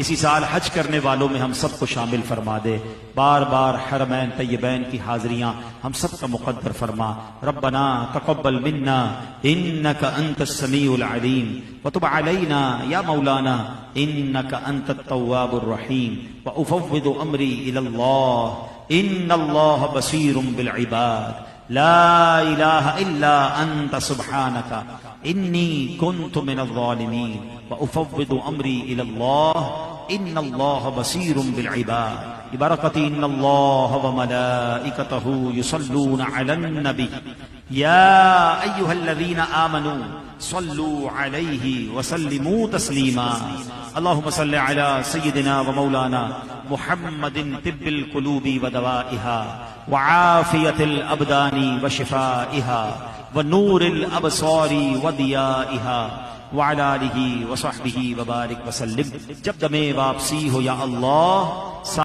اسی سال حج کرنے والوں میں ہم سب کو شامل فرما دے. بار بار حرمین طیبین کی حاضریاں ہم سب کا مقدر فرما. ربنا تقبل منا انك انت السميع العليم وتب علينا يا مولانا انك انت التواب الرحيم. وافوض امري الى الله ان الله بصير بالعباد. لا الہ الا انت سبحانك انی كنت من الظالمین. وافوض امری الی اللہ ان اللہ بصیر بالعباد. ببرکۃ ان اللہ وملائکتہ یصلون علی النبی یا ایھا الذین آمنوا صلوا علیہ وسلموا تسلیما. اللهم صل على سيدنا ومولانا محمد طب القلوب ودوائها وعافية الأبدان وشفائها ونور الأبصار وضيائها وعلى آله وصحبه وبارك وسلم. جب دم واپسی ہو یا اللہ